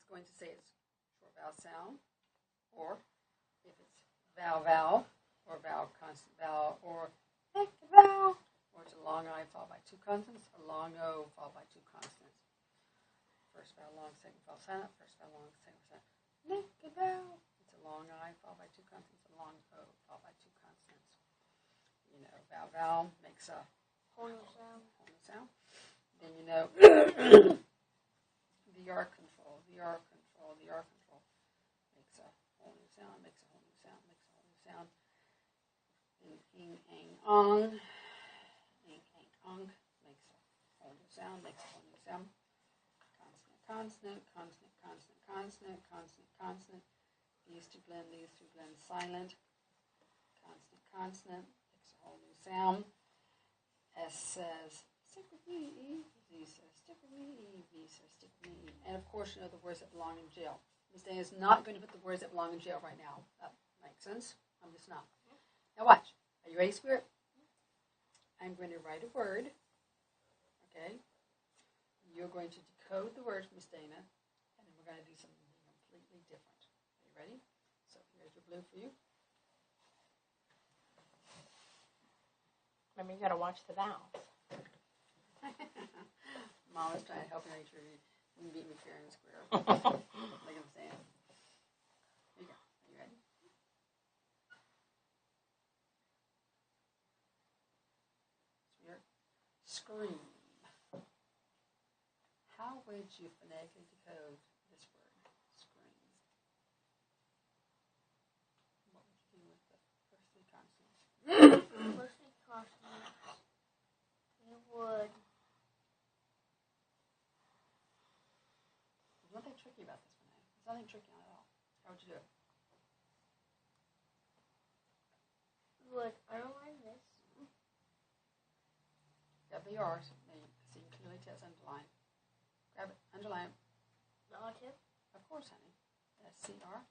going to say it's short vowel sound, or if it's vowel, or vowel, consonant vowel, or vowel, or it's a long I followed by two consonants, a long O followed by two consonants. First vowel long, second vowel silent, first vowel long, second vowel silent. Vowel. It's a long I followed by two consonants, a long O followed by two consonants. You know, vowel makes a whole new sound. Then you know the R control makes a whole new sound, And ing, ang, ong, makes a whole new sound, Consonant. These two blend, silent. Consonant, makes a whole new sound. S says, stick with me, E. Z says, stick with me, E. V says, stick with me, E. And of course, you know the words that belong in jail. Miss Dana is not going to put the words that belong in jail right now. That makes sense? I'm just not. Now watch. Are you ready, Spirit? I'm going to write a word. Okay? You're going to decode the words, Miss Dana, and then we're going to do something completely different. Are you ready? So here's your blue for you. Remember, you got to watch the vowels. Mom was trying to help you make sure you beat me fair and square. Like I'm saying. Here you go. Are you ready? Scream. How would you phonetically decode this word? Scream. What would you do with the first three consonants? First three consonants. You would. There's nothing tricky about this one. There's nothing tricky on it at all. How would you do it? You would underline this. WR, so you can clearly tell it's underlined. Grab it, underline it. The R2? Of course, honey. SCR.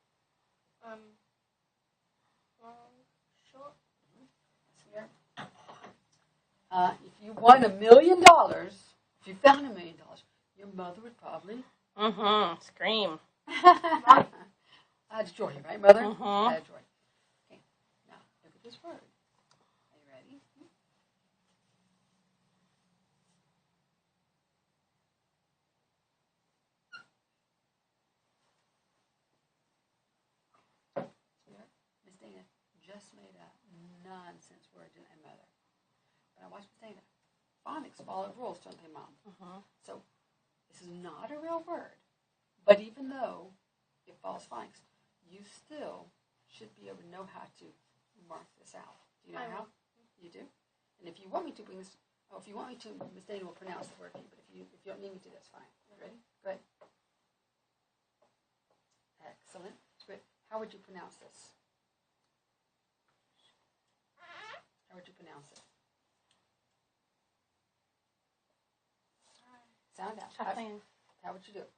Long, short. SCR. If you won $1 million, if you found $1 million, your mother would probably Scream. That's joy, right, Mother? That's joy. Okay, now look at this word. Are you ready? Miss Dana just made a nonsense word in a mother. But I watched Miss Dana. Phonics follow rules, don't they, Mom? So this is not a real word. But even though it follows phonics, you still should be able to know how to mark this out. Do you know how? You do? And if you want me to bring this, if you want me to, Miss Dana will pronounce the word for you, but if you don't need me to, that's fine. Ready? Go ahead. Excellent. Good. How would you pronounce this? How would you pronounce it? Sound out. How would you do it?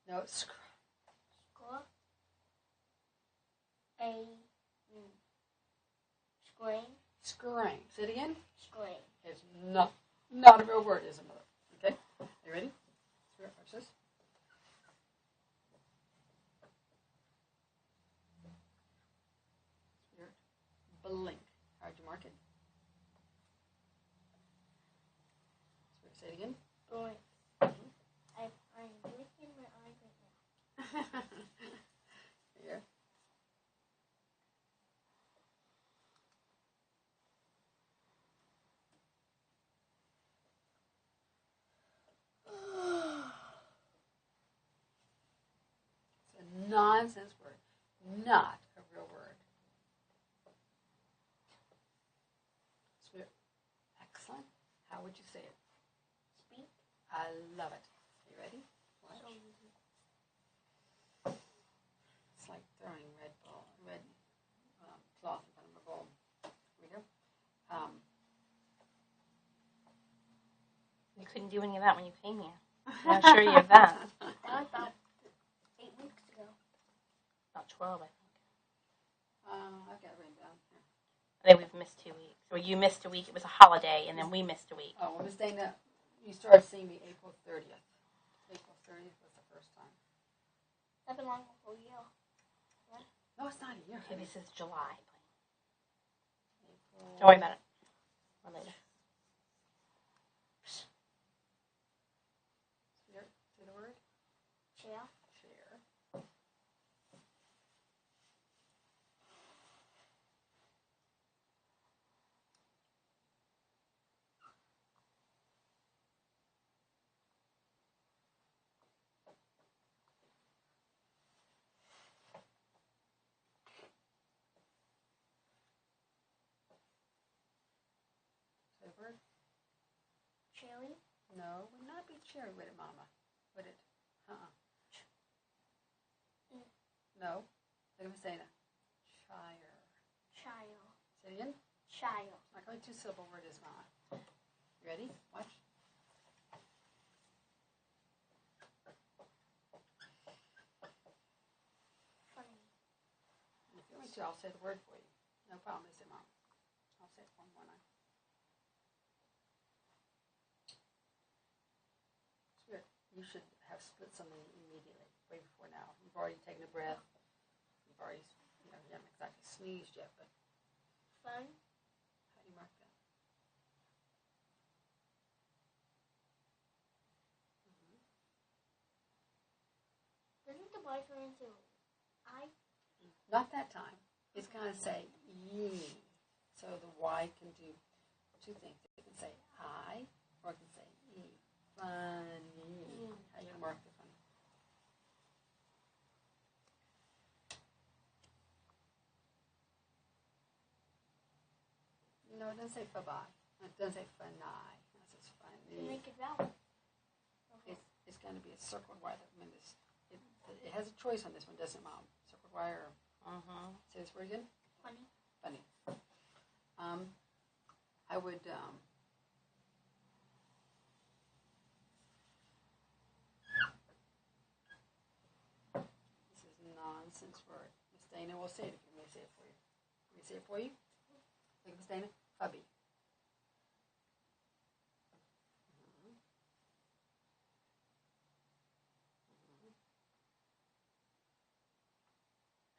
No, it's Scream. Scream. Say it again. Scream. It's not a real word, is it, Mother? Okay? Are you ready? Spirit, watch this. Spirit, blink. How'd you mark it? Spirit, say it again. Blink. I'm blinking my eyes right now. Here. It's a nonsense word, not a real word. Spirit, excellent. How would you say it? Speak. I love it. Are you ready? Watch. It's like throwing red cloth in front of a bowl. Here we go. You couldn't do any of that when you came here. I'm sure you of that. That was about 8 weeks ago. About 12, I think. I've got it written down here. I think we've missed 2 weeks. Or you missed a week. It was a holiday, and then we missed a week. Oh, well, Miss Dana, you started seeing me April 30th. 30th was the first time. That's been long before you. No, it's not a year. Maybe this is July. April. Don't worry about it. Or later. Say the word. Chair. Chair. Say the word. Cherry. No, would not be cherry, would it, Mama? Would it? No. Look at Miss Dana. Shire. Child. Say it again. Child. Like only two-syllable word is, Mama. You ready? Watch. Funny. If you want to, I'll say the word for you. No problem, is it, Mom? I'll say it one more time. It's weird. You should have split something immediately, way before now. You've already taken a breath. You've already, you haven't exactly sneezed yet, but Fun. how do you mark that? Doesn't the Y turn into I? Not that time. It's going to say ye. So the Y can do two things. It can say I, or it can say e. Funny. How you mark the funny? No, it doesn't say fa-bye. It doesn't say funny. It says To funny. make it vowel. It's going to be a circled Y. It has a choice on this one, doesn't it, Mom? Circled Y or say this word again? Funny. Funny. I would this is a nonsense word. Miss Dana will say it if you may say it for you. Let me say it for you. Like Miss Dana, hubby.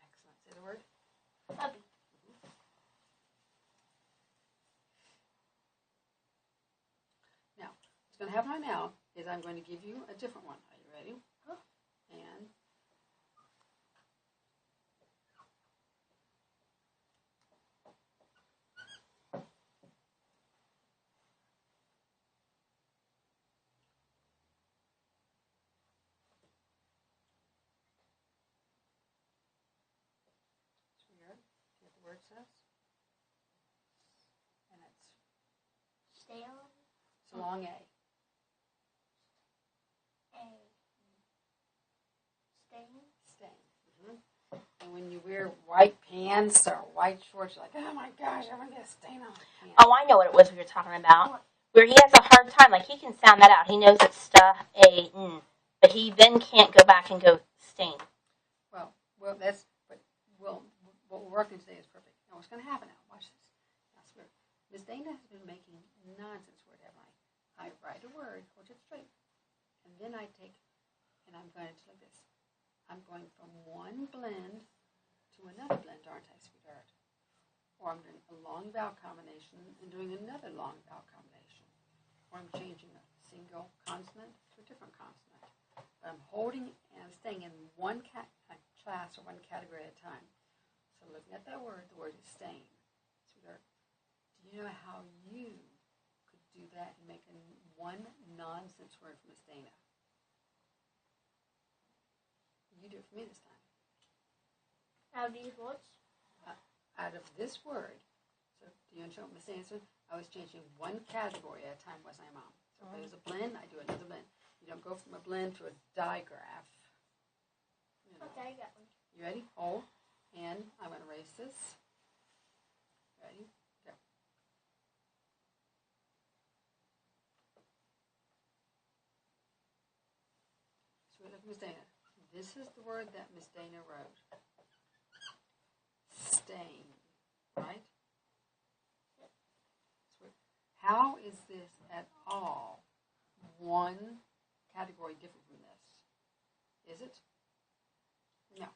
Excellent. Say the word. Puppy. Now, what's going to happen right now is I'm going to give you a different one. Are you ready? Huh? And it's weird. See what the word says? And Stay on. it's a long A. A. Stain. Stain. And when you wear white pants or white shorts, you're like, oh my gosh, I'm going to get a stain on my pants. Oh, I know what it was we were talking about. Where he has a hard time, like he can sound that out. He knows it's but he then can't go back and go stain. Well, what we're working today is perfect. Now, what's going to happen now? Watch this. That's weird. Miss Dana has been making nonsense word, haven't I? I write a word, hold it straight, and then I take, and I'm going to do like this. I'm going from one blend to another blend, aren't I, sweetheart? Or I'm doing a long vowel combination and doing another long vowel combination. Or I'm changing a single consonant to a different consonant. But I'm holding and staying in one class or one category at a time. So looking at that word, the word is stain. Sweetheart, do you know how you could do that and make one nonsense word from Miss Dana? You do it for me this time. Out of these words? Out of this word. So do you understand what Miss Dana said? I was changing one category at a time, wasn't I, Mom? So if it was a blend, I do another blend. You don't go from a blend to a digraph. You know. Okay, I got one. You ready? Hold. And I'm going to erase this. Ready? Go. So we look at Miss Dana. This is the word that Miss Dana wrote. Stain. Right? So how is this at all one category different from this? Is it? No.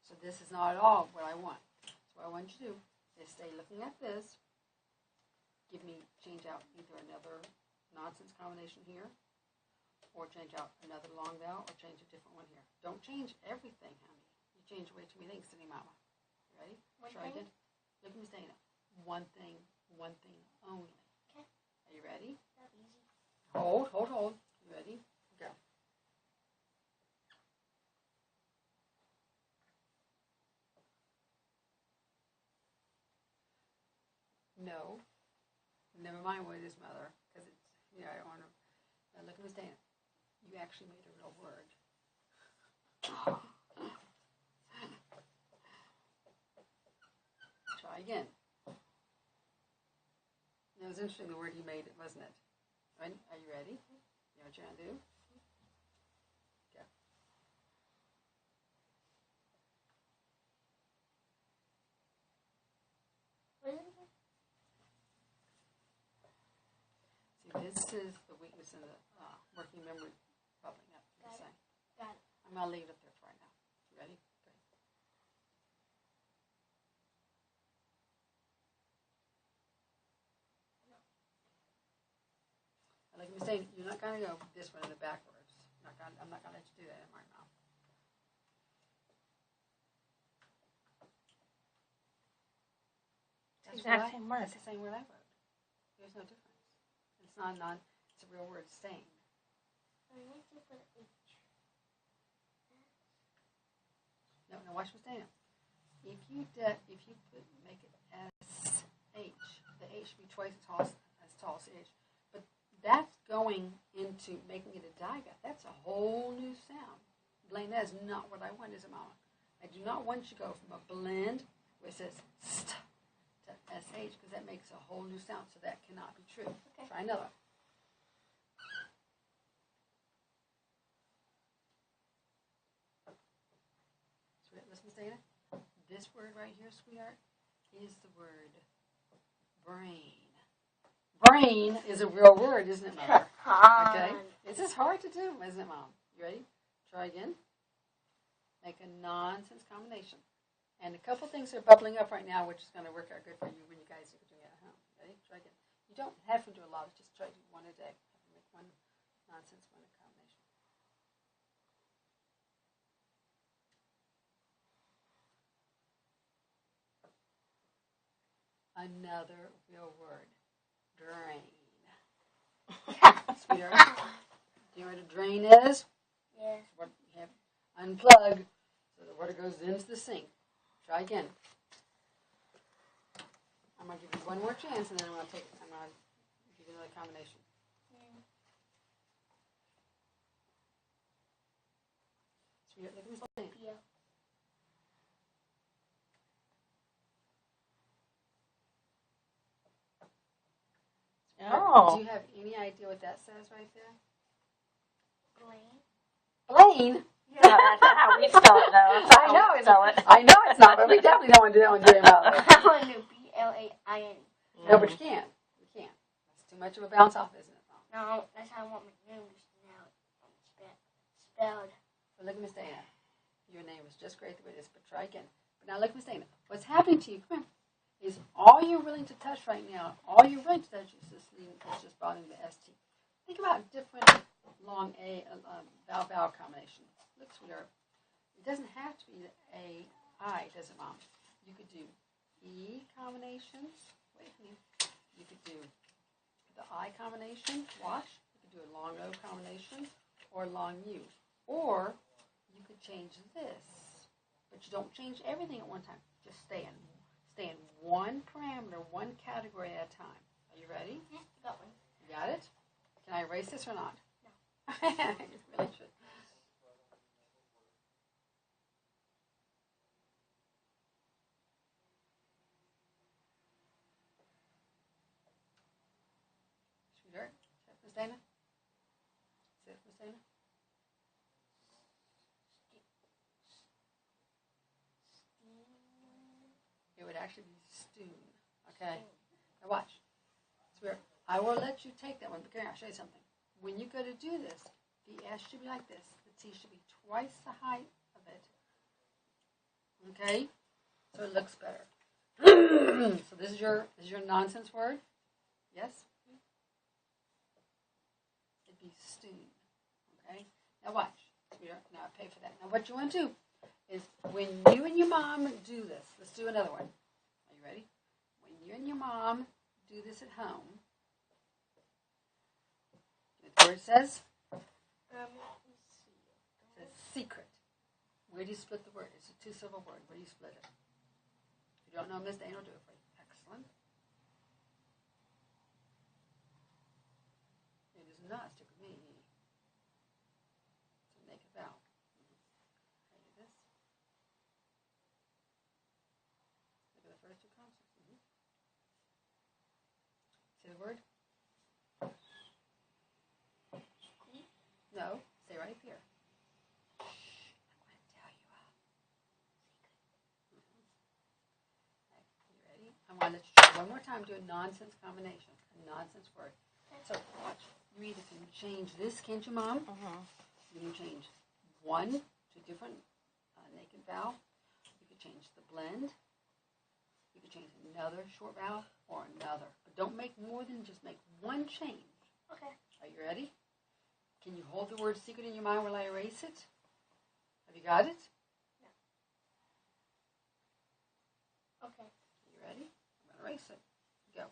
So this is not at all what I want. So what I want you to do is stay looking at this. Change out either another nonsense combination here, or change out another long vowel, or change a different one here. Don't change everything, honey. You change way too many things, City Mama. You ready? Try again. Look at Miss Dana. One thing only. Okay. Are you ready? That's easy. Hold. You ready? Go. No. Never mind what it is, Mother, because it's, I don't want to. Now look at Miss Dana. You actually made a real word. Try again. It was interesting the word you made, wasn't it? Right? Are you ready? You know what you're going to do? Go. What is it? See, this is the weakness in the working memory bubbling up. Got it. I'm going to leave it up there for right now. You ready? Go. Like I'm saying, you're not going to go this one in the backwards. I'm not going to let you do that in my mouth. Exact same word. That's the same word I wrote. There's no difference. It's not it's a real word, stain. I need to put H. No, watch what's saying. If you make it S-H, the H should be twice as tall as H. But that's going into making it a digraph. That's a whole new sound. Blaine, that is not what I want, is it, Mama? I do not want you to go from a blend where it says st to sh, because that makes a whole new sound, so that cannot be true. Okay. Try another. Listen, Dana. This word right here, sweetheart, is the word brain. Brain is a real word, isn't it, Mother? Okay. This is hard to do, isn't it, Mom? You ready? Try again. Make a nonsense combination. And a couple things are bubbling up right now, which is going to work out good for you when you guys are doing it at home. Ready? Try again. You don't have to do a lot. Just try to do one a day. Make one nonsense, one combination. Another real word. Drain. Sweetheart, do you know what a drain is? Yeah. What you have unplug so the water goes into the sink. Try again. I'm going to give you one more chance, and then I'm going to give you another combination. Sweetheart, look at this thing. Yeah. Oh. Do you have any idea what that says right there? Blaine. Blaine? Yeah, that's not how we spell it, though. That's I how know we it's spell it. I know it's not, but we definitely don't want to do that one, do you, Mother? I want to do B-L-A-I-N. No, but you can't. You can't. That's too much of a bounce off, isn't it, Mom? No, that's how I want my name now. Spelled. But look at Miss Dana. Your name is just great the way it is, but try again. But now look at Miss Dana. What's happening to you, come here, is all you're willing to touch right now, all you're willing to touch is just bothering the ST. Think about different long vowel combinations. Look, sweetheart. It doesn't have to be A-I, does it, Mom? You could do E combinations. Wait a minute. You could do the I combination. Watch. You could do a long O combination or long U. Or you could change this. But you don't change everything at one time. Just stay in one parameter, one category at a time. Are you ready? Yeah, got one. You got it? Can I erase this or not? No. You really should. Sweetheart, Miss Dana? Sit, Miss Dana? It would actually be stoon. Okay? Now watch. Sweetheart, I will let you take that one, but come here, I'll show you something. When you go to do this, the S should be like this. The T should be twice the height of it. Okay? So it looks better. So this is your nonsense word? Yes? It'd be steam. Okay? Now watch. Now I pay for that. Now what you want to do is when you and your mom do this, let's do another one. Are you ready? When you and your mom do this at home, the word says? It says secret. Where do you split the word? It's a two-syllable word. Where do you split it? If you don't know, Miss Dane will do it for you. Excellent. It is not stick with me. It's a naked vowel. I do this. Look at the first two consonants. Say the word? No. Stay right here. I'm going to tell you a secret. You ready? I want to let you try one more time. Do a nonsense combination. A nonsense word. So watch. You either can change this, can't you, Mom? You can change one to different naked vowel. You could change the blend. You could change another short vowel or another. But don't make more than just make one change. Okay. Are you ready? Can you hold the word secret in your mind while I erase it? Have you got it? No. Okay. Are you ready? I'm going to erase it. Go.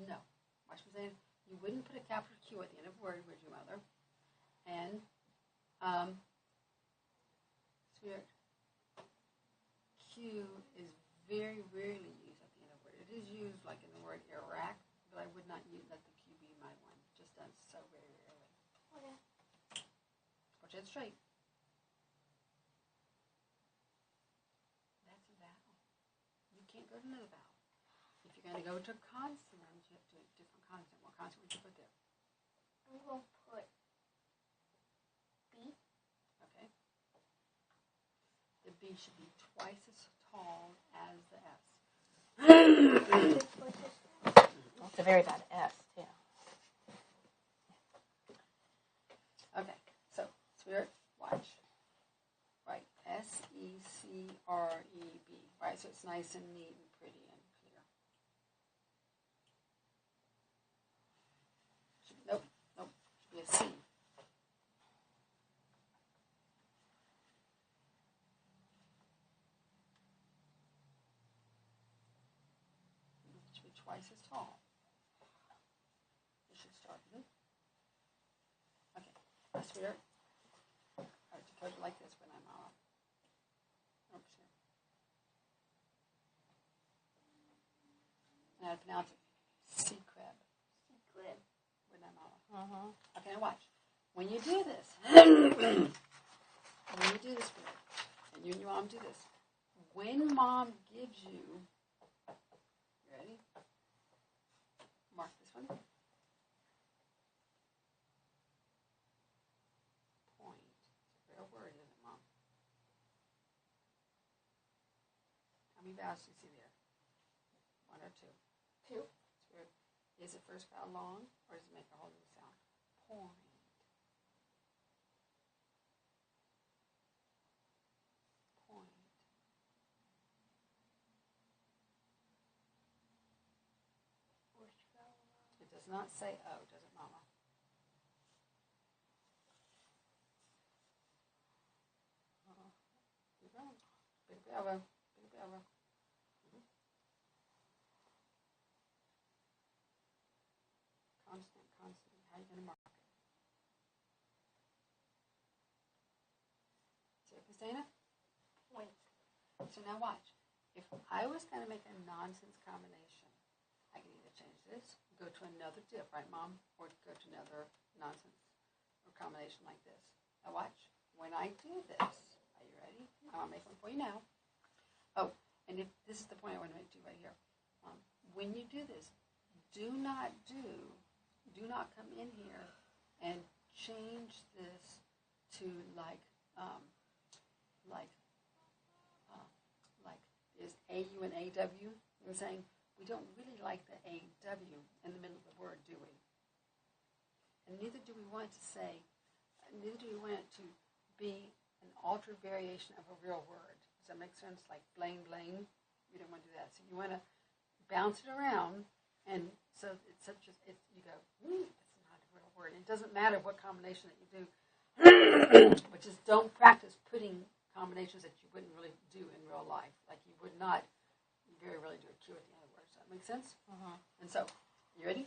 No. Watch me saying. You wouldn't put a capital Q at the end of a word, would you, Mother? And, sweetheart, Q is very rarely used at the end of a word. It is used like in the word Iraq, but I would not let the Q be my one. Just done so very rarely. Okay. Watch that straight. That's a vowel. You can't go to another vowel. If you're going to go to consonants, you have to do a different consonant. What consonant would you put there? I'm going to put B. Okay. The B should be twice as tall as the S. That's a very bad S, too. Okay, so Spirit, watch. Right, S-E-C-R-E-B. Right, so it's nice and neat and pretty and clear. Nope, should be a C. It should be twice as tall. It should start with it. Okay, now Spirit, I have to code it like this when I'm off. Oops, here. And I pronounce it C-crib. Secret. When I'm off. Uh-huh. Okay, now watch. When you do this, Spirit, and you and your mom do this, when Mom gives you, ready? Mark this one. Point. It's a real word, isn't it, Mom? How many vowels do you see there? One or two? Two. Spirit. Is the first vowel long, or does it make a whole new sound? Point. Point. Which vowel? It does not say O, does it, Mama? Keep going. Big elbow. Big elbow. Constant. How are you going to mark it? See it, Christina? Point. So now watch. If I was going to make a nonsense combination, I can either change this, go to another dip, right, Mom? Or go to another nonsense or combination like this. Now watch. When I do this, are you ready? I'll make one for you now. Oh, and if this is the point I want to make to you right here. When you do this, do not not come in here and change this to like is AU and AW. I'm saying we don't really like the AW in the middle of the word, do we? And neither do we want to say, neither do we want it to be an altered variation of a real word. Does that make sense? Like blame. You don't want to do that. So you want to bounce it around, and so it's such as you go, it's not a real word. It doesn't matter what combination that you do, which is don't practice putting combinations that you wouldn't really do in real life. Like you would not very really do a Q at the end of the word. Does that make sense? Uh-huh. And so, you ready?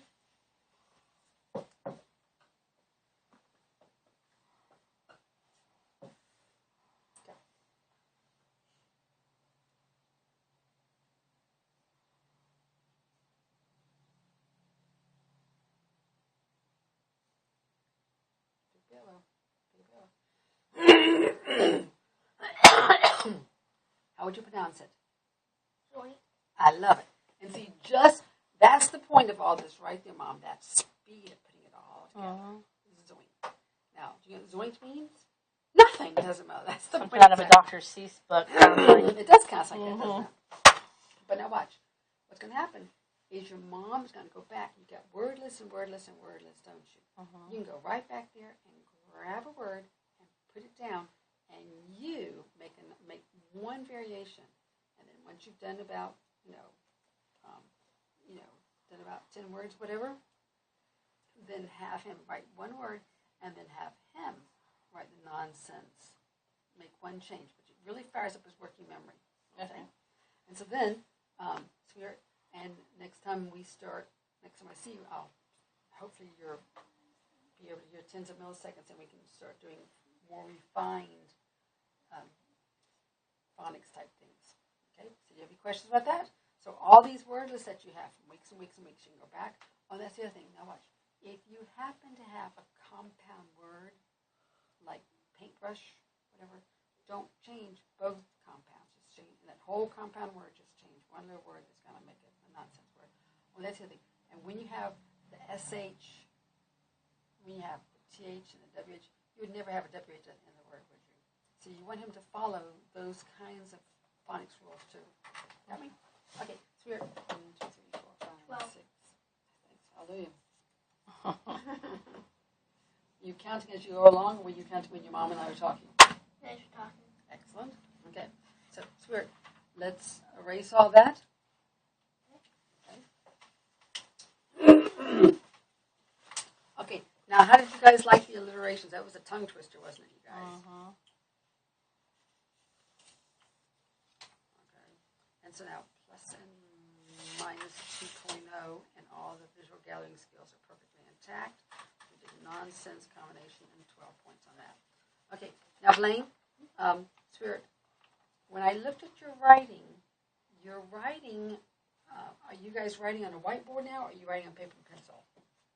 How would you pronounce it? Joint. I love it. And see, that's the point of all this right there, Mom. That speed of putting it all together. Zoink. Now, do you know what zoink means? Nothing. It doesn't matter. That's the Something point. out of a Dr. Seuss book. It does kind of like that, doesn't it? But now watch. What's going to happen is your mom's going to go back. You got wordless, don't you? You can go right back there and grab a word and put it down, and you make one variation. And then once you've done about, done about 10 words, whatever, then have him write one word, and then have him write the nonsense. Make one change, but it really fires up his working memory. Okay. And so then, Spirit, and next time I see you, I'll hopefully you'll be able to hear tens of milliseconds, and we can start doing more refined phonics type things. Okay. So, do you have any questions about that? So, all these wordless that you have from weeks and weeks and weeks, you can go back. Oh, that's the other thing. Now, watch. If you happen to have a compound word like paintbrush, whatever, don't change both compounds. Just change that whole compound word. Just change one little word that's going to make it a nonsense word. Well, that's the other thing. And when you have the SH, when you have the TH and the WH, you would never have a WH in the word, would you? So you want him to follow those kinds of phonics rules too. Got me? Okay, so we're 1, 2, 3, 4, 5, 6. Thanks. Hallelujah. You counting as you go along, or were you counting when your mom and I were talking? As you're talking. Excellent. Okay, so Spirit, let's erase all that. Okay. Okay, now how did you guys like the alliterations? That was a tongue twister, wasn't it, you guys? Okay, and so now plus and minus 2.0, and all the visual gathering skills are perfectly intact. We did nonsense combination and 12 points on that. Okay, now Blaine, Spirit, when I looked at your writing, are you guys writing on a whiteboard now, or are you writing on paper and pencil?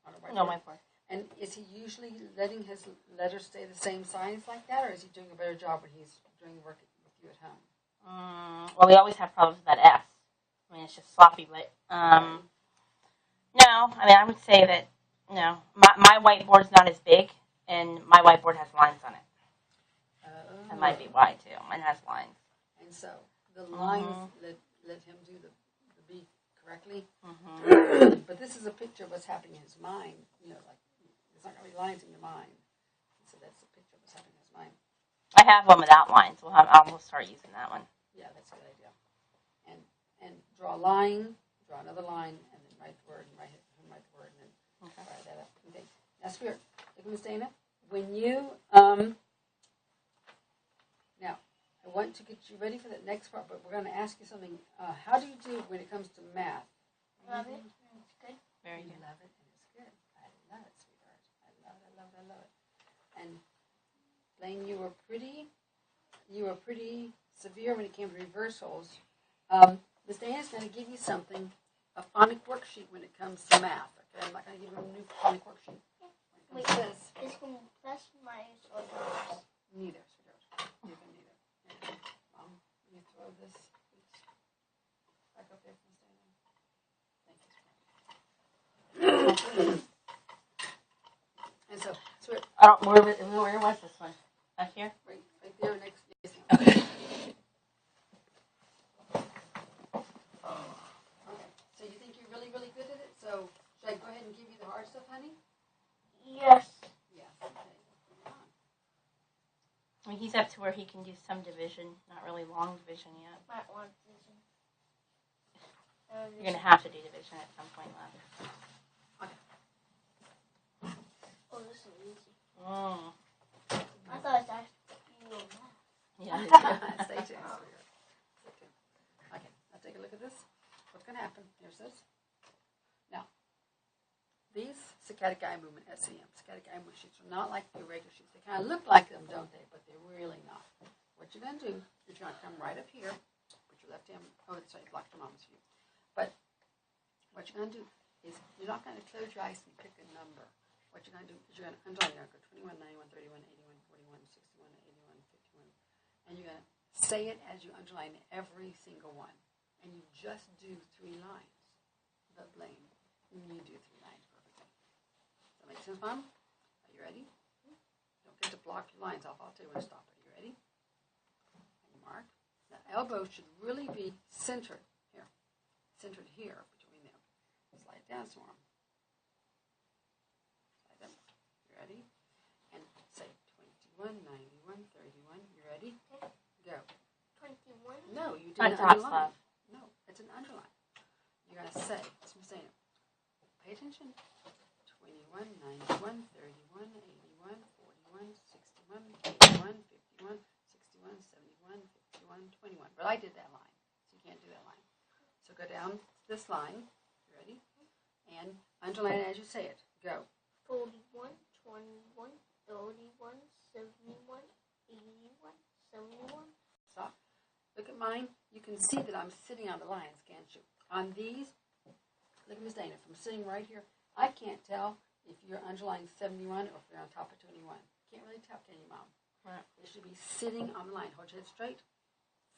On a whiteboard? No, whiteboard. And is he usually letting his letters stay the same size like that, or is he doing a better job when he's doing work with you at home? Well, we always have problems with that S. I mean, it's just sloppy, but no. I mean, I would say that my whiteboard's not as big, and my whiteboard has lines on it. It might be wide too. Mine has lines. And so the lines let him do the beat correctly. But this is a picture of what's happening in his mind. Like there's not going to be lines in your mind. So that's a picture of what's happening in his mind. I have one without lines. We'll start using that one. Yeah, that's a good idea. And draw a line, draw another line, and then write the word, and write the word, and then fire that up. Okay. Now, Spirit, look at Miss Dana. When you now, I want to get you ready for the next part, but we're going to ask you something. How do you do when it comes to math? Love it. It's good. Very You good. love it, and it's good. I love it, sweetheart. I love it. And Blaine, you were pretty severe when it came to reversals. Miss Dana's going to give you something, a phonic worksheet when it comes to math. Okay, I'm not going to give you a new phonic worksheet. Wait, is it plus, minus, or minus? Neither, sweetheart. You can neither. You throw this back up there, Miss Dana. Thank you, sweetheart. I don't. Where was this one? Back here. Right there next. Yes. Okay. Okay. So you think you're really, really good at it? So should I go ahead and give you the hard stuff, honey? Yes. Yes. Okay. I mean, he's up to where he can do some division, not really long division yet. Not one division. You're gonna have to do division at some point, love. Oh, this is easy. Mm. I thought it was actually math. Yeah. Stay tuned. Okay. Now take a look at this. What's going to happen? Here's this. Now, these saccadic eye movement SEM, saccadic eye movement sheets are not like the regular sheets. They kind of look like them, don't they? But they're really not. What you're going to do is you're going to come right up here, put your left hand. Oh, sorry, you blocked your mom's view. But what you're going to do is you're not going to close your eyes and pick a number. What you're going to do is you're going to underline. You're going to go 21, 91, 31, 81, 41, 61, 81, 51. And you're going to say it as you underline every single one. And you just do 3 lines. The blame. And you do 3 lines perfectly. Does that make sense, Mom? Are you ready? Don't get to block your lines off. I'll tell you when to stop. Are you ready? And you mark. The elbow should really be centered here. Centered here between them. Slide down some more. Slide them. You ready? And say 21, 91, 31. You ready? Go. 21. No, you On didn't top, underline. love. No, it's an underline. You're going to say, let's say it. Pay attention. 21, 91, 31, 81, 41, 61, 81, 51, 61, 71, 51, 21. But I did that line, so you can't do that line. So go down this line. You ready? And underline it as you say it. Go. 41, 21, 31, 71, 81, 71. Stop. Look at mine. You can see that I'm sitting on the lines, can't you? On these, look at Miss Dana. From sitting right here, I can't tell if you're underlying 71 or if you're on top of 21. Can't really tell, can you, Mom? Right. It should be sitting on the line. Hold your head straight.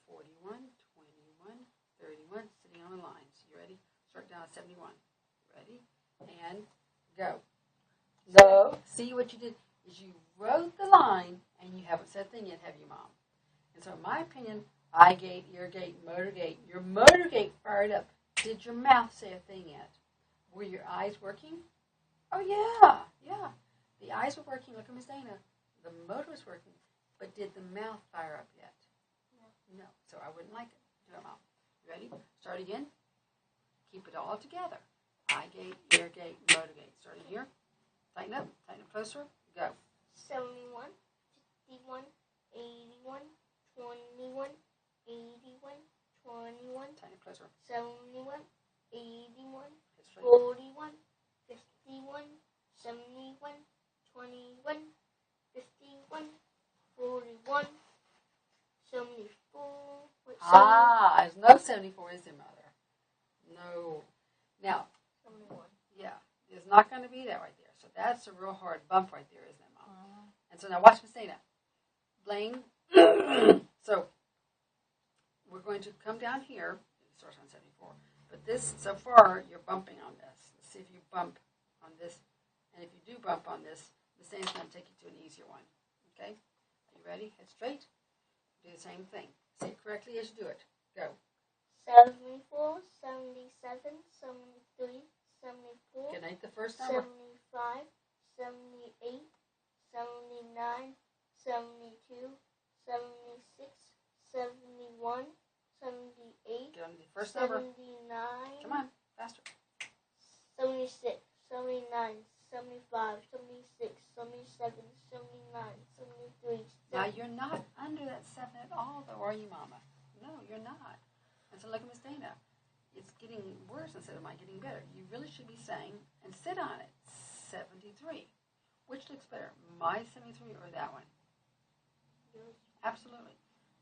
41, 21, 31, sitting on the line. So you ready? Start down at 71. Ready? And go. No. See what you did is you wrote the line and you haven't said a thing yet, have you, Mom? And so in my opinion, eye gate, ear gate, motor gate. Your motor gate fired up. Did your mouth say a thing yet? Were your eyes working? Oh, yeah. Yeah. The eyes were working. Look at Miss Dana. The motor was working. But did the mouth fire up yet? No. So I wouldn't like it. Do it, Mom. You ready? Start again. Keep it all together. Eye gate, ear gate, motor gate. Starting here. Tighten up. Tighten up closer. Go. 71, 51, 81, 21, 81, 21, Tighten up closer. 71, 81, Head straight. 41, 51, 71, 21, 51, 41, 74. There's no 74, is there, Mother? No. Now, 71. yeah, there's not going to be that right there. So that's a real hard bump right there, isn't it, Mom? And so now watch me say that. Blaine. So we're going to come down here. It starts on 74. But this, so far, you're bumping on this. Let's see if you bump on this. And if you do bump on this, the same is going to take you to an easier one. Okay? Are you ready? Head straight. Do the same thing. Say it correctly as you do it. Go. 74, 77, 73, 74, Good night, the first number. 75, 78, 79, 72, 76, 71, 78, Get on the first number. 79, Come on, faster. 76, 79, 75, 76, 77, 79, 73. Now, you're not under that 7 at all, though, are you, Mama? No, you're not. And so look at Miss Dana. It's getting worse instead of mine getting better. You really should be saying, and sit on it, 73. Which looks better, my 73 or that one? Absolutely.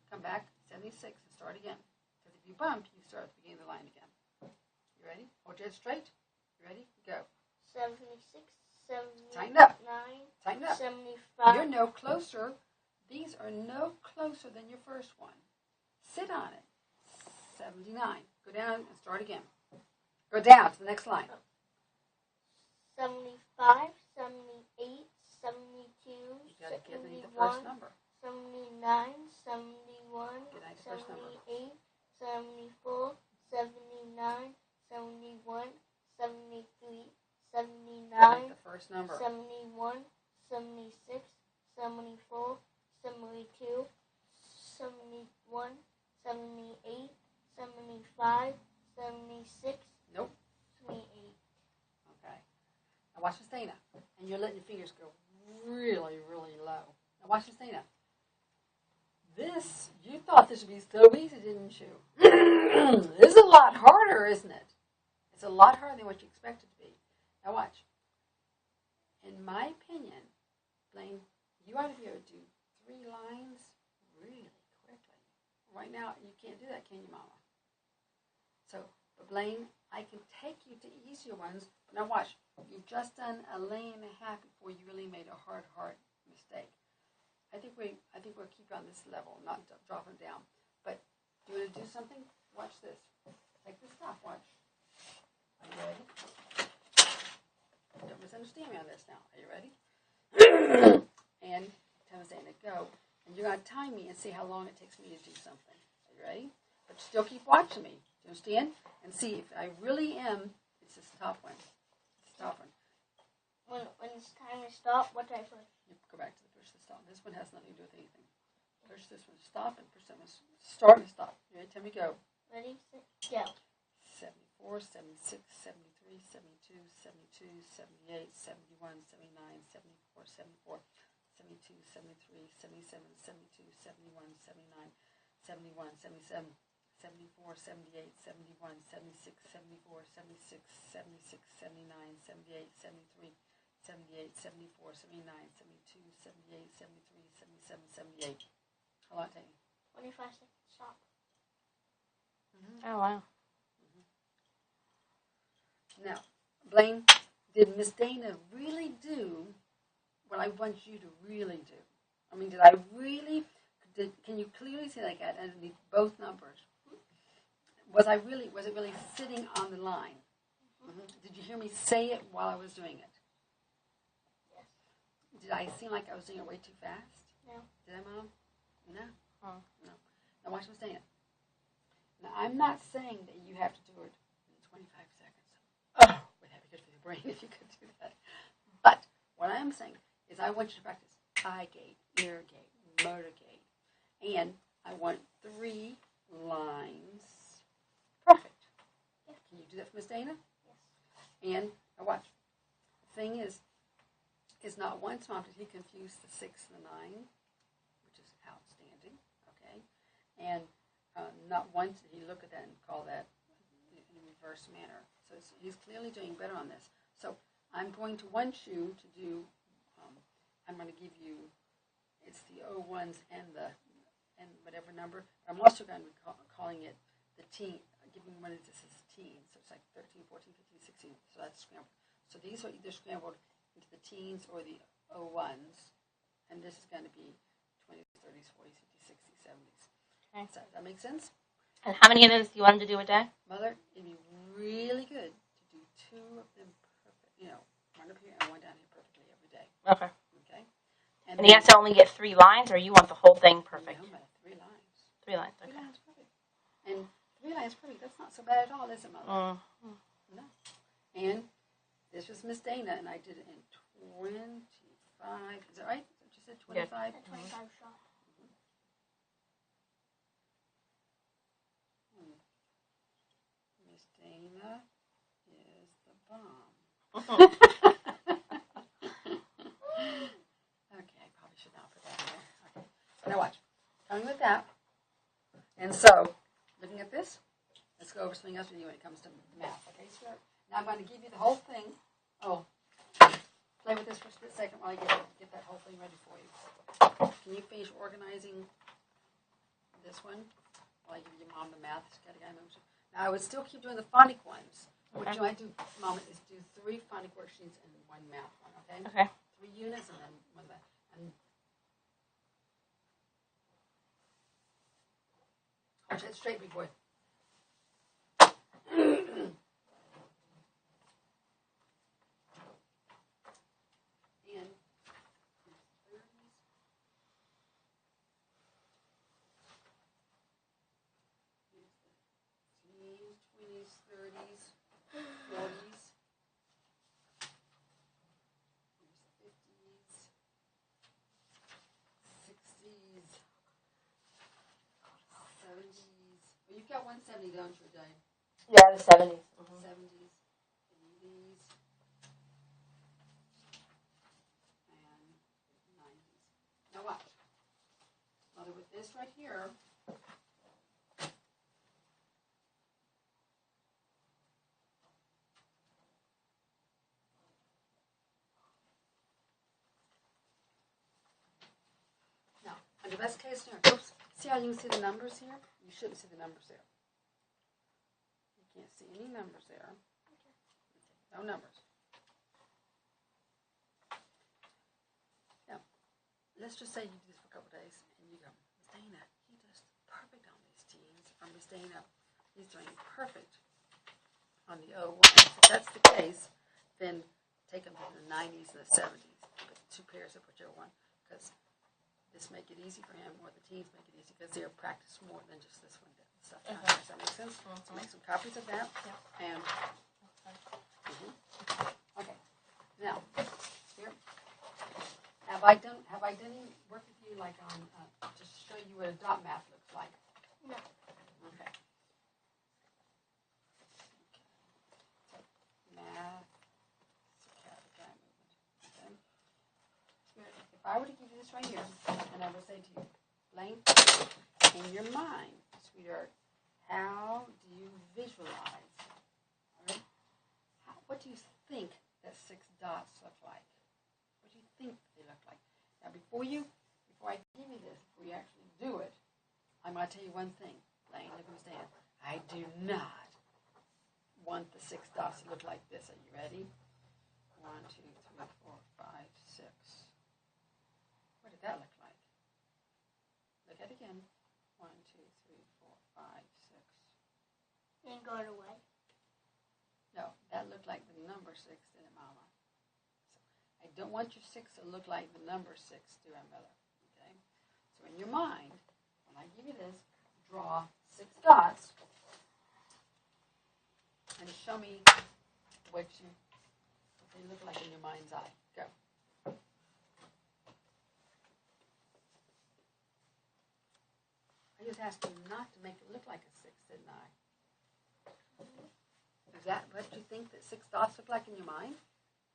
Come back, 76, and start again. Because if you bump, you start at the beginning of the line again. You ready? Hold your head straight. You ready? Go. 76, 79, Tighten up. Tighten up. 75. You're no closer. These are no closer than your first one. Sit on it. 79. Go down and start again. Go down to the next line. 75, 78, 72, Like the first number. 71, 76, 74, 72, 71, 78, 75, 76. Nope. 28. Okay. Now watch Miss Dana. And you're letting your fingers go really, really low. Now watch Miss Dana. This, you thought this would be so easy, didn't you? This is a lot harder, isn't it? It's a lot harder than what you expect it to be. Now watch. In my opinion, Blaine, you ought to be able to do 3 lines really quickly. Right now, you can't do that, can you, Mama? So, but Blaine, I can take you to easier ones. Now watch. You've just done a lane and a half before you really made a hard mistake. I think we'll keep on this level, not dropping down. But do you want to do something? Watch this. Take the stopwatch. Are you ready? Don't misunderstand me on this now. Are you ready? And tell Miss Dana, go. And you're going to time me and see how long it takes me to do something. Are you ready? But still keep watching me. Do you understand? And see if I really am. It's this top one. It's the top one. When it's time to stop, what do I push? You go back to the push to stop. This one has nothing to do with anything. Push this one to stop and push that one to start and stop. You ready? Tell me go. Ready, set, go. 74, 76, 73, 72, 72, 78, 71, 79, 74, 74, 72, 73, 77, 72, 71, 79, 71, 77, 74, 78, 71, 76, 74, 76, 76, 79, 78, 73, 78, 74, 79, 72, 78, 73, 77, 78. How long did it take you? 25 seconds, stop. Oh, wow. Now, Blaine, did Miss Dana really do what I want you to really do? I mean, did I really, can you clearly see like that underneath both numbers? Was it really sitting on the line? Mm-hmm. Did you hear me say it while I was doing it? Yes. Did I seem like I was doing it way too fast? No. Did I, Mom? No. Oh. No. Now watch Miss Dana. Now, I'm not saying that you have to do it in 25 seconds. Oh, would that be good for your brain if you could do that? But what I am saying is I want you to practice eye gate, ear gate, motor gate. And I want 3 lines. Perfect. Yeah. Can you do that for Miss Dana? Yes. And now watch. The thing is not once, Mom, did he confuse the 6 and the 9, which is outstanding, okay? And not once did he look at that and call that in a reverse manner. So he's clearly doing better on this. So I'm going to want you to do, I'm going to give you, it's the O1s and whatever number. I'm also going to be calling it the teen, giving one of this as teens. So it's like 13, 14, 15, 16. So that's scrambled. So these are either scrambled into the teens or the O1s. And this is going to be 20s, 30s, 40s, 50s, 60s, 70s. Okay. So does that make sense? And how many of those do you want him to do a day? Mother, it'd be really good to do 2 of them perfect. You know, one up here and one down here perfectly every day. Okay. Okay? And he has to only get 3 lines, or you want the whole thing perfect? No, 3 lines. 3 lines, 3 okay. lines perfect. And 3 lines perfect. That's not so bad at all, is it, Mother? No. And this was Miss Dana, and I did it in 25. Is that right? Is that what you said? 25? At 25 shot. Miss Dana is the bomb. Okay, I probably should not put that in there. Okay. So now watch. Coming with that. And so, looking at this, let's go over something else with you when it comes to math. Okay, sweetheart? Now I'm going to give you the whole thing. Oh, play with this for a split second while I get that whole thing ready for you. Can you finish organizing this one while I give your mom the math? Now I would still keep doing the phonic ones. What you might do, Mom, is do 3 phonic worksheets and 1 math one, okay? Okay. 3 units and then 1 math. And hold your head straight, big boy. And 20s, 30s, 40s. 70, don't you, Dave? Yeah, the 70s. 70s, 80s, and 90s. Now watch. Mother, with this right here, now, in the best case scenario, oops, see how you can see the numbers here? You shouldn't see the numbers there. You can't see any numbers there. No numbers. Now, let's just say you do this for a couple days, and you go, Miss Dana, he does perfect on these teens, or Miss Dana, he's doing perfect on the O1. If that's the case, then take them to the 90s and the 70s, with 2 pairs of whichever one, because this make it easy for him, or the teens make it easy, because they're practiced more than just this one stuff. Does that make sense? So make some copies of that, and okay. Now, here, have I done any work with you, like on to show you what a dot math looks like? No. Okay. Math. Okay. If I were to give you this right here, and I would say to you, Blaine, in your mind, sweetheart, how do you visualize? Right? What do you think that 6 dots look like? What do you think they look like? Now, before I give you this, before you actually do it, I'm going to tell you one thing. Blaine, look at me stand. I do not want the 6 dots to look like this. Are you ready? 1, 2, 3, 4, 5, 6. What did that look like? Look at it again. 1, 2, 3, 4, 5, 6. And go away. No, that looked like the number 6, didn't it, Mama? So I don't want your 6 to look like the number 6, do I, Mother? Okay? So in your mind, when I give you this, draw 6 dots and show me what they look like in your mind's eye. Go. I just asked you not to make it look like a 6, didn't I? Is that what you think that 6 dots look like in your mind?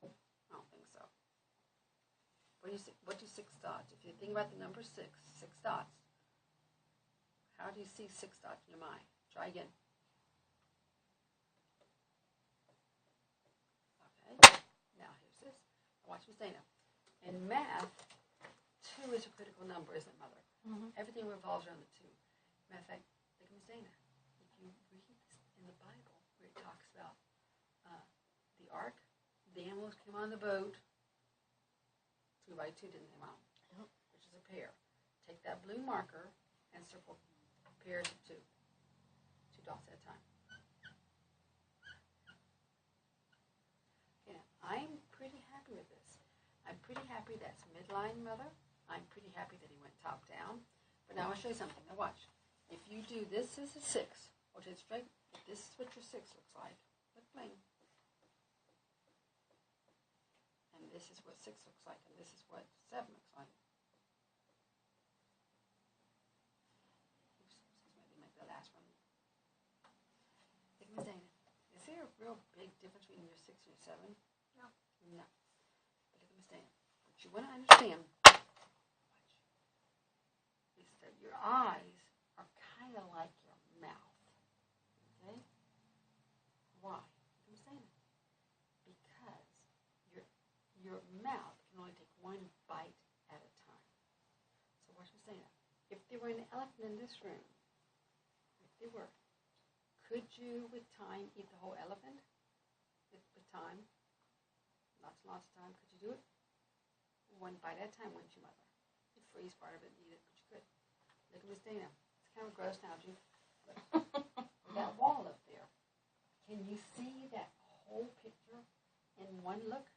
I don't think so. What do 6 dots? If you think about the number 6 dots, how do you see 6 dots in your mind? Try again. Okay. Now here's this. Watch me say now. In math, 2 is a critical number, isn't it, Mother? Mm-hmm. Everything revolves around the 2. Matter of fact, look at Miss Dana. If you read this in the Bible, where it talks about the ark, the animals came on the boat, 2 by 2, didn't they, Mom? Yep. Which is a pair. Take that blue marker and circle pairs of 2. 2 dots at a time. Okay, now, I'm pretty happy with this. I'm pretty happy that's midline, Mother. I'm pretty happy that he went top down. But now I'll show you something. Now watch. If you do this as a 6, hold it straight. If this is what your 6 looks like, look plain. And this is what 6 looks like, and this is what 7 looks like. Oops, maybe make the last one. Look, Miss Dana, is there a real big difference between your 6 and your 7? No. No. But look at Miss Dana. What you want to understand, is that your eyes are kind of like your mouth. Okay? Why? I'm saying it. Because your mouth can only take one bite at a time. So watch me say that. If there were an elephant in this room, if there were, could you, with time, eat the whole elephant? With time? Lots and lots of time. Could you do it? One bite at a time, wouldn't you, Mother? You'd freeze part of it and eat it, but you could. Look at Miss Dana. It's kind of gross now, Jude. That wall up there. Can you see that whole picture in one look?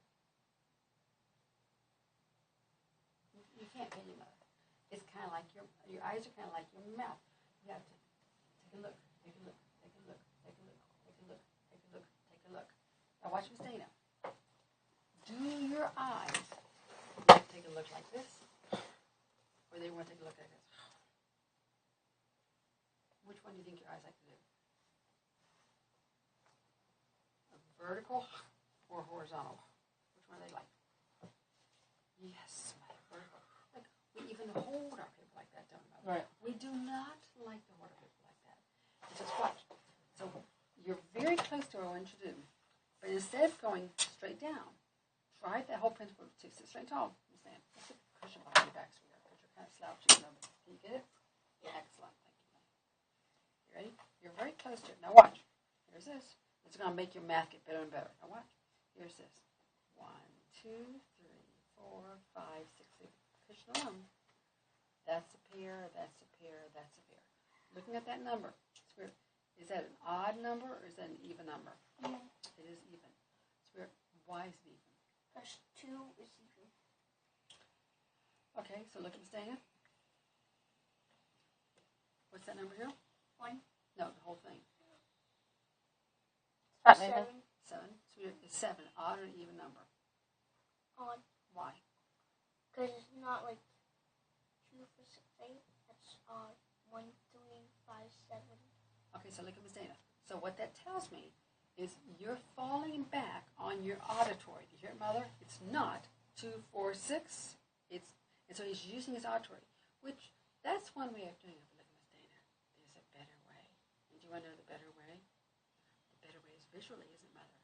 You can't, can you, Mother? It's kind of like your eyes are kind of like your mouth. You have to take a look, take a look, take a look, take a look, take a look, take a look, take a look. Now watch Miss Dana. Do your eyes like to take a look like this? Or they want to take a look like this? Which one do you think your eyes like to do? vertical or horizontal? Which one do they like? Yes, vertical. Like, we even hold our paper like that, don't we? Right. We do not like to hold our paper like that. Just watch. So you're very close to what I want you to do. But instead of going straight down, try that whole principle to sit straight tall. Understand? Let's get the cushion behind your back, sweetheart, because you're kind of slouching a little bit. Can you get it? Yeah. Excellent. Thank you. You ready? You're very close to it. Now watch. Here's this. This is going to make your math get better and better. Now watch. Here's this. 1, 2, 3, 4, 5, 6, 8. Cushion alone. That's a pair. That's a pair. That's a pair. Looking at that number. Is that an odd number or is that an even number? Even. It is even. Why is it even? Because 2 is even. Okay, so look at Miss Dana. What's that number here? 1. No, the whole thing. Stop 7. moving. 7. So it's 7. Odd or even number? Odd. Why? Because it's not like 2, 4, 6, 8. That's odd. 1, 3, 5, 7. Okay, so look at Miss Dana. So what that tells me is you're falling back on your auditory. Do you hear it, Mother? It's not 2, 4, 6. And so he's using his auditory, which that's one way of doing it. But look at Miss Dana. There's a better way. And do you want to know the better way? The better way is visually, isn't it, Mother?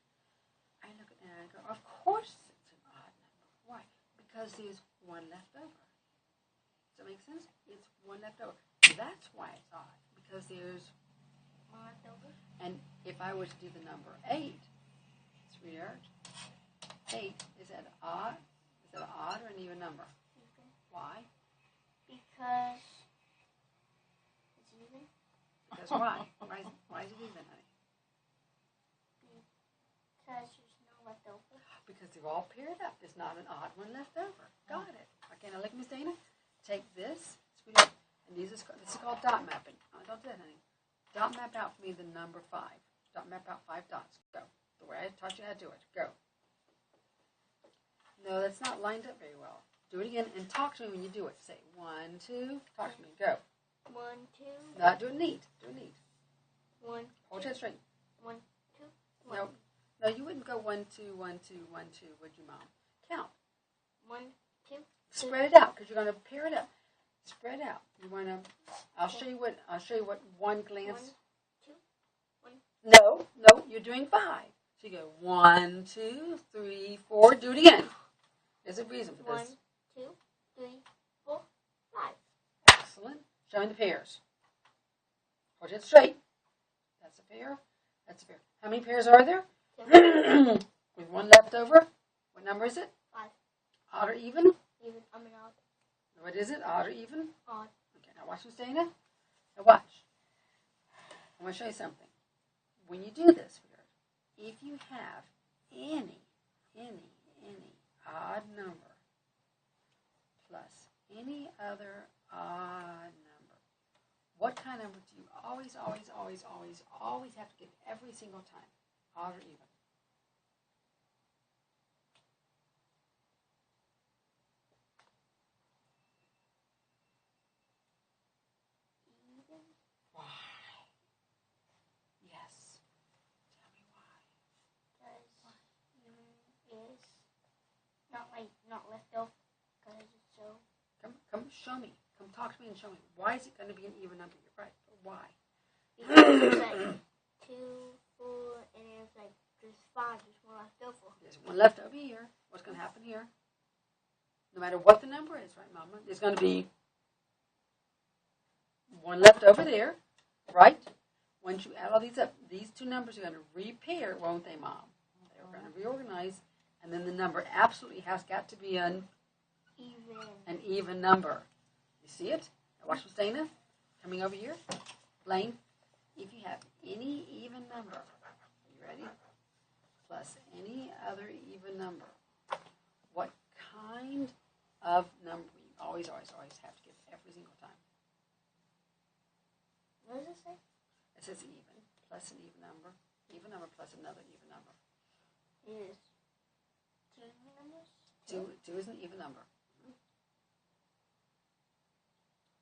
I look at that and I go, of course it's an odd number. Why? Because there's one left over. Does that make sense? It's one left over. That's why it's odd. Because there's One left over. and if I were to do the number 8, sweetheart, 8, is that odd? Is that an odd or an even number? Even. Why? Because it's even. Because why? Why is it even, honey? Because there's no left over. Because they're all paired up. There's not an odd one left over. Got it. Okay, now look, Miss Dana. Take this, sweetheart, and this is called dot mapping. Oh, don't do that, honey. Dot map out for me the number 5. Dot map out 5 dots. Go. The way I taught you how to do it. Go. No, that's not lined up very well. Do it again and talk to me when you do it. Say 1, 2. Talk to me. Go. 1, 2. Not do it neat. Do it neat. 1. Hold your head straight. 1, 2. 1. No, you wouldn't go 1, 2, 1, 2, 1, 2, would you, Mom? Count. 1, 2. Spread it out because you're going to pair it up. Spread out. You want to? I'll show you what one glance. 1, 2. 1. No, you're doing 5. So you go 1, 2, 3, 4. Do it again. There's a reason for 1, this. 2, 3, 4, 5. Excellent. Showing the pairs. Hold it straight. That's a pair. That's a pair. How many pairs are there? 2. With one left over. What number is it? 5. Odd or even? Even. I mean odd. What is it? Odd or even? Odd. Okay, now watch Miss Dana. Now watch. I want to show you something. When you do this, if you have any odd number plus any other odd number, what kind of number do you always have to give every single time? Odd or even? Even. Why? Yes. Tell me why. Because even is not left over. Because it's so. Come show me. Come talk to me and show me. Why is it going to be an even number? You're right. But why? Because it's like 2, 4, and it's like there's 5. There's one left over. There's one left over here. What's going to happen here? No matter what the number is, right, Mama? There's going to be one left over there, right? Once you add all these up, these two numbers are going to repair, won't they, Mom? They're going to reorganize, and then the number absolutely has got to be an even number. You see it? Now watch Miss Dana. Coming over here. Blaine, if you have any even number, are you ready? Plus any other even number, what kind of number you always have to give every single time? What does it say? It says even plus an even number plus another even number. Is 2 even numbers? 2 is an even number.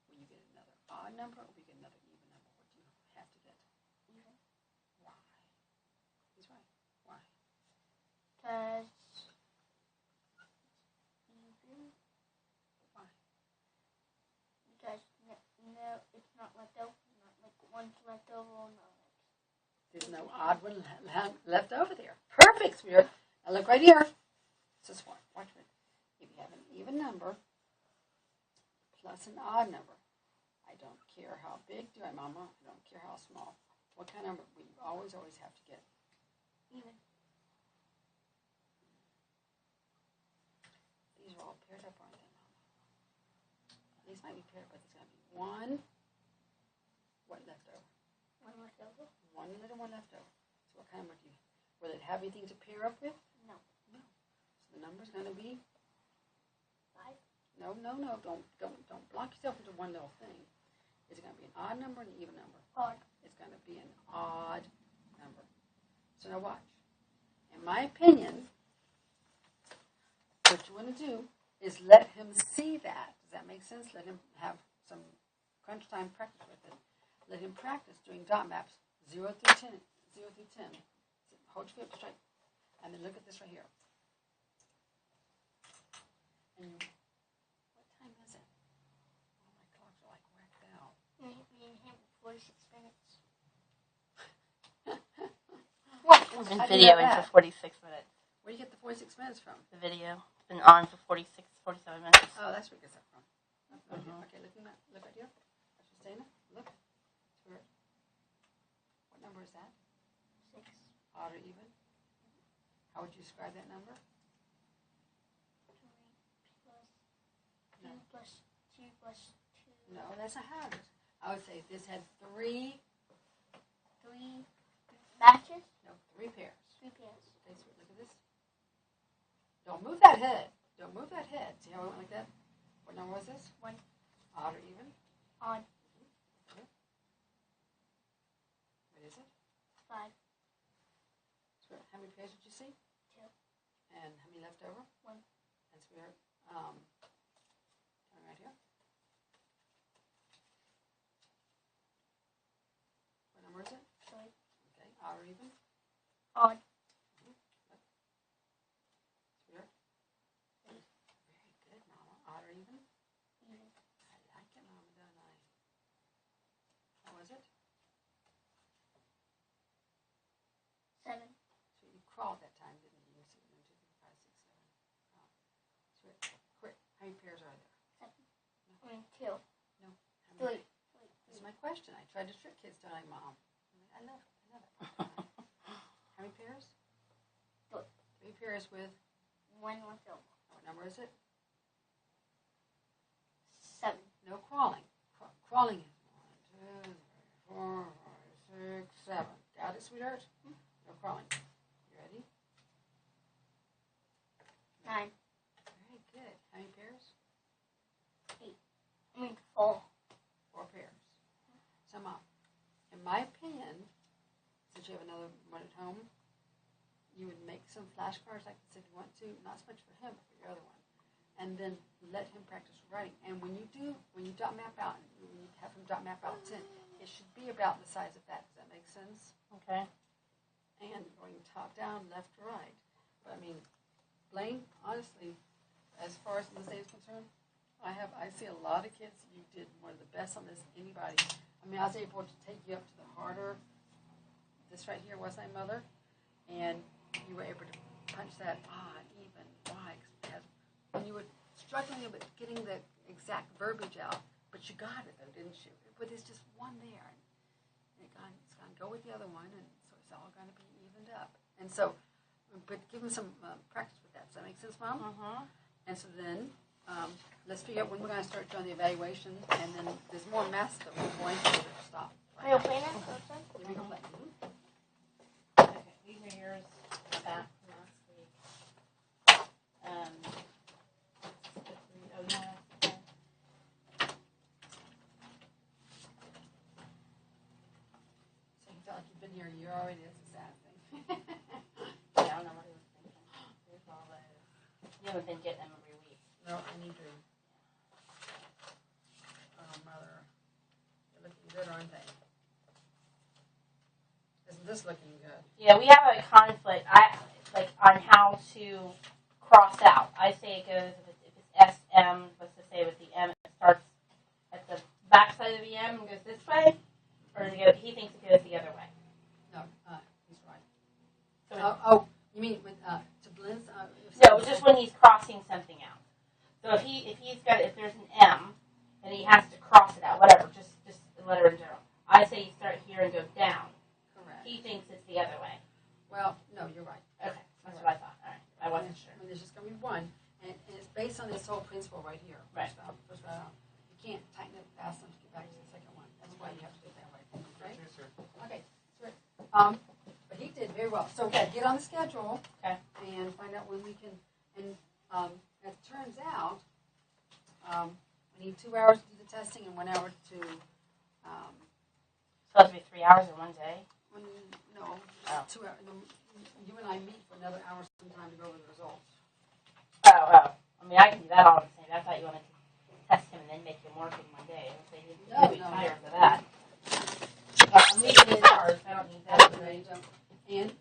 Will you get another odd number or will you get another even number? What do you have to get? Even. Why? He's right. Why? Because even. Why? Because no, it's not left over. Not like one's left over or not. There's no odd one left over there. Perfect, sweetheart. Now look right here. This one. Watch it. If you have an even number plus an odd number, I don't care how big, do I, Mama? I don't care how small. What kind of number? We always have to get Even. These are all paired up, aren't they, Mama? These might be paired, but there's going to be one. What left over? One left over? One little one left over. So what kind of number will it have anything to pair up with? No. No. So the number's going to be 5. No. Don't block yourself into one little thing. Is it going to be an odd number or an even number? Odd. It's going to be an odd number. So now watch. In my opinion, what you want to do is let him see that. Does that make sense? Let him have some crunch time practice with it. Let him practice doing dot maps 0 through 10. 0 through 10. Hold your feet up straight. And then look at this right here. And what time is it? Oh, my clocks are like whacked out. Me and him 46 minutes. What? We've been How do you know videoing that? for 46 minutes. Where do you get the 46 minutes from? The video has been on for 47 minutes. Oh, that's where it gets that from. Okay, look at that. Look right here. Watch you staying there. Look. It's weird. What number is that? 6. Odd or even? How would you describe that number? 3 plus 2 plus 2 plus 2. No, that's not how it is. I would say this had 3 matches? No, 3 pairs. 3 pairs. Okay, so look at this. Don't move that head. Don't move that head. See how it went like that? What number was this? 1. Odd or even? Odd. Okay. What is it? 5. So how many pairs did you see? 2. And how many left over? 1. And so we're turn right here. What number is it? 3. Okay, odd or even? Odd. Sweetheart? Very good, Mama. Odd or even? Even. I like it, Mama, don't I? How was it? 7. So you crawled that time, didn't you? 1, 2, 3, 4, 5, 6, 7. Crawl. Sweet. Quick. How many pairs are there? 7. 2. No. How many? 3. This is my question. I tried to trick kids, don't I, Mom? I love it. How many pairs? 3. 3 pairs with 1 left over. what number is it? 7. No crawling. Crawling is 1, 2, 3, 4, 5, 6, 7. Got it, sweetheart? No crawling. You ready? 9. Very good. How many pairs? 4. 4 pairs. So, Mom, in my opinion, since you have another one at home, you would make some flashcards like this if you want to, not so much for him, but for your other one. And then let him practice writing. And when you dot map out, when you have him dot map out 10, it should be about the size of that. Does that make sense? Okay. And going top down, left to right. But I mean, Blaine, honestly, as far as Miss Day is concerned, I see a lot of kids. You did one of the best on this anybody. I mean, I was able to take you up to the harder. This right here was my mother, and you were able to punch that odd, even, why? Because when you were struggling with getting the exact verbiage out, but you got it though, didn't you? But there's just one there, and it's going to go with the other one, and so it's all going to be evened up. And so, but give them some practice with that. Does that make sense, Mom? Mm-hmm. And so then, let's figure out when we're going to start doing the evaluation, and then there's more math that we're going to stop. Are you playing it? Here we go. Okay, these are yours back from last week. Oh, no. So you felt like you've been here a year already. That's a sad thing. Yeah, I don't know what he was thinking. Here's all those. You haven't been getting them every week. No, I need to. Oh, Mother. They're looking good, aren't they? Isn't this looking good? Yeah, we have a conflict. on how to cross out. I say it goes, if it's SM, let's just say with the M, it starts at the back side of the M and goes this way, or he thinks it goes the other way. No, he's right. So You mean with, to blend? no, just when he's crossing something out. So if there's an M, and he has to cross it out, whatever, just the letter in general. I say you start here and go down. Correct. He thinks it's the other way. Well, no, you're right. Okay, that's what I thought. All right, I wasn't sure. I mean, there's just going to be one, and it's based on this whole principle right here. Right. First round out. You can't tighten it fast enough to get back to the second one. That's why you have to do it that way. Okay? Okay. That's right. But he did very well. So get on the schedule. Okay. And find out when we can. And as it turns out, we need 2 hours to do the testing and 1 hour to. Supposed to be 3 hours in one day. No, just 2 hours. You and I meet for another hour sometime to go over the results. Oh. I mean, I can do that all at the same time. I thought you wanted to test him and then make him work in one day. I say you'd be tired for that. I'm leaving the hours. I don't need that. No, you don't. And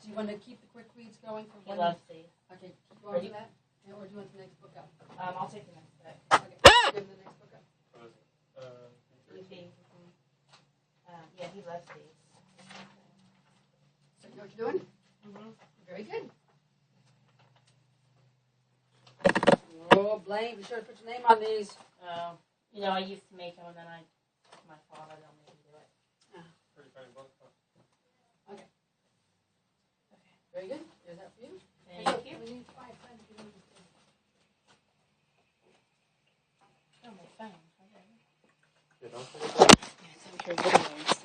do you want to keep the quick reads going for He one? loves these. Okay, keep going to that. Or do you want the next book up? I'll take the next book. Okay, give him the next book up. Yeah, he loves these. So you know what you're doing? Mm-hmm. Very good. Oh, Blaine, be sure to put your name on these. I used to make them, and then my fault, I don't make him do it. Okay. Very good. There's that for you. Thank you. We need 5 friends to do this. Oh, my phone. Yeah, don't forget that. Yes, I'm sure videos.